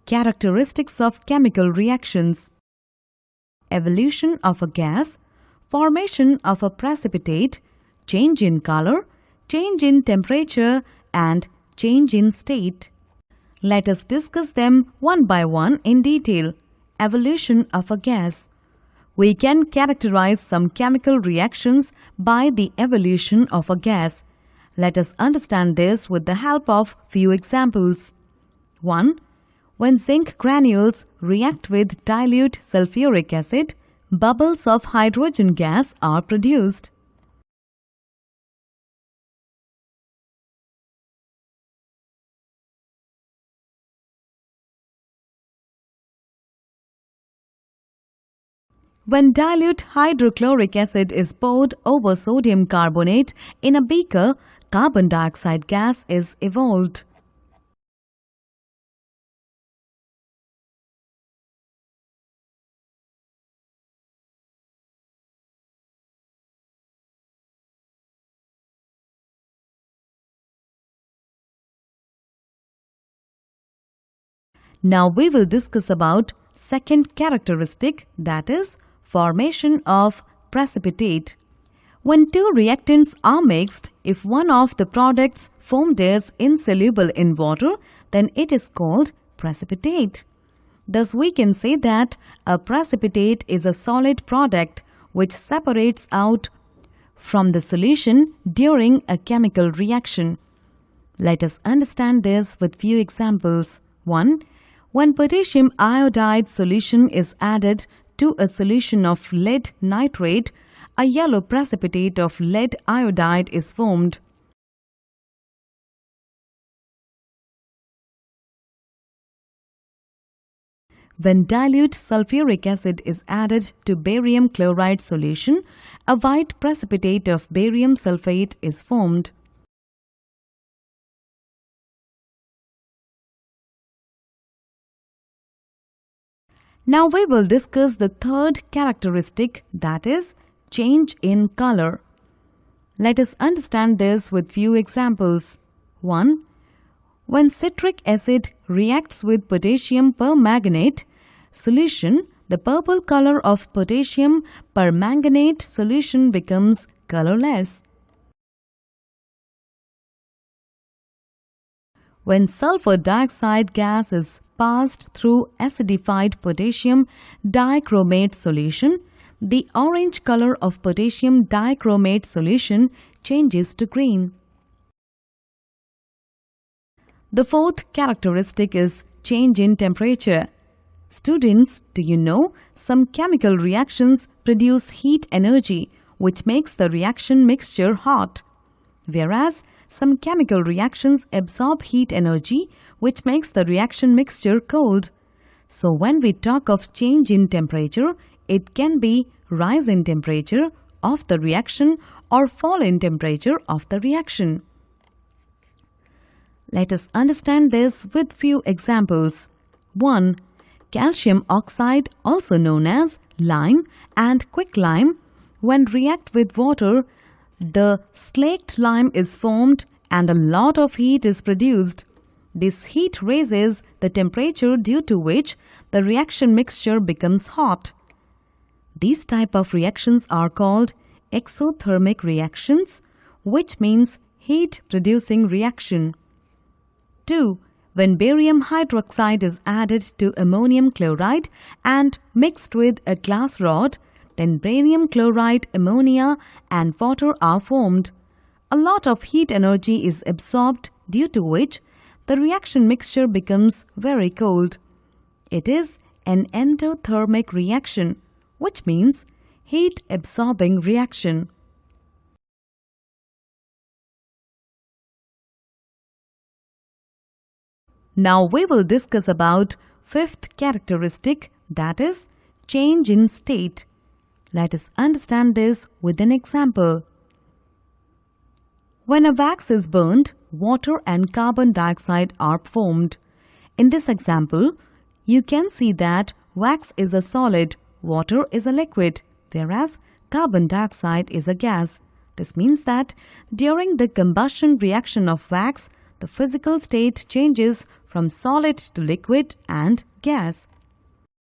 Characteristics of chemical reactions. Evolution of a gas, formation of a precipitate, change in color, change in temperature, and change in state. Let us discuss them one by one in detail. Evolution of a gas. We can characterize some chemical reactions by the evolution of a gas. Let us understand this with the help of few examples. 1. When zinc granules react with dilute sulfuric acid, bubbles of hydrogen gas are produced. When dilute hydrochloric acid is poured over sodium carbonate in a beaker, carbon dioxide gas is evolved. Now we will discuss about second characteristic, that is formation of precipitate. When two reactants are mixed, if one of the products formed is insoluble in water, then it is called precipitate. Thus we can say that a precipitate is a solid product which separates out from the solution during a chemical reaction. Let us understand this with few examples. 1. When potassium iodide solution is added to a solution of lead nitrate, a yellow precipitate of lead iodide is formed. When dilute sulfuric acid is added to barium chloride solution, a white precipitate of barium sulfate is formed. Now we will discuss the third characteristic, that is change in color. Let us understand this with few examples. 1. When citric acid reacts with potassium permanganate solution, the purple color of potassium permanganate solution becomes colorless. When sulfur dioxide gas is passed through acidified potassium dichromate solution, the orange color of potassium dichromate solution changes to green. The fourth characteristic is change in temperature. Students, do you know some chemical reactions produce heat energy which makes the reaction mixture hot, whereas some chemical reactions absorb heat energy which makes the reaction mixture cold. So when we talk of change in temperature, it can be rise in temperature of the reaction or fall in temperature of the reaction. Let us understand this with few examples. 1. Calcium oxide, also known as lime and quicklime, when react with water, the slaked lime is formed and a lot of heat is produced. This heat raises the temperature due to which the reaction mixture becomes hot. These type of reactions are called exothermic reactions, which means heat producing reaction. 2. When barium hydroxide is added to ammonium chloride and mixed with a glass rod, then barium chloride, ammonia and water are formed. A lot of heat energy is absorbed, due to which the reaction mixture becomes very cold. It is an endothermic reaction, which means heat absorbing reaction. Now we will discuss about fifth characteristic, that is change in state. Let us understand this with an example. When a wax is burned, water and carbon dioxide are formed. In this example, you can see that wax is a solid, water is a liquid, whereas carbon dioxide is a gas. This means that during the combustion reaction of wax, the physical state changes from solid to liquid and gas.